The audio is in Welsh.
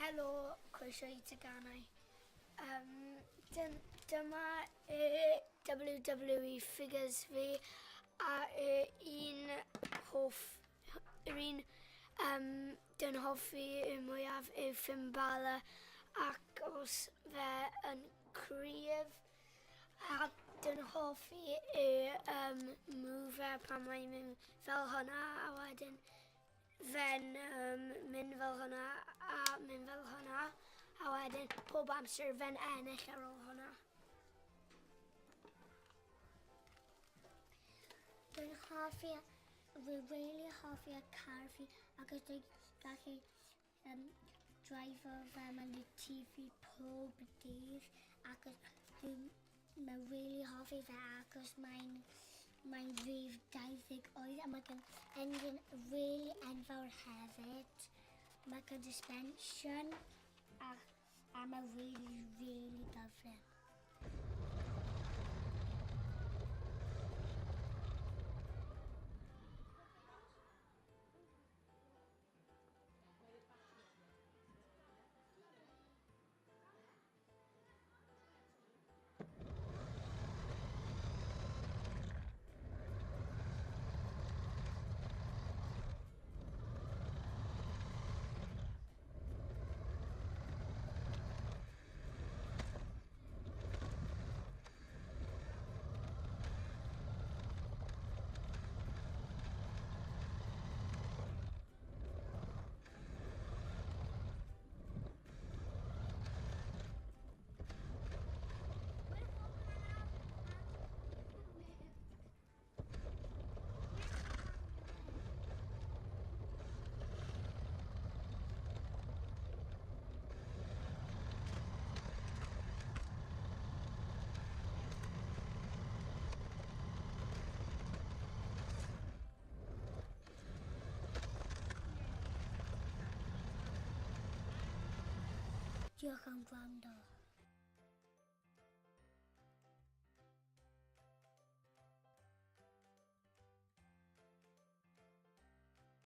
Helo, croeso I teganau. Dyma WWE figures fi a yr un dyn hoffi y mwyaf yw Finn Balor ac os fe yn cryf a dyn hoffi y move pan mae'n mynd fel hwnna a wedyn fe'n mynd fel hwnna a mynd fel hwnna a wedyn pob amser fe'n ennill ar ôl hwnna. Dwi'n hoffi, fi'n really hoffi y car fi ac os dwi'n gallu drifo fe mewn y TV pob dydd ac dwi'n really hoffi fe ac os mae'n rhif 28 a mae gen engine really enfawr hefyd. Mae gen suspension a mae really gyflym. Diolch am gwrando.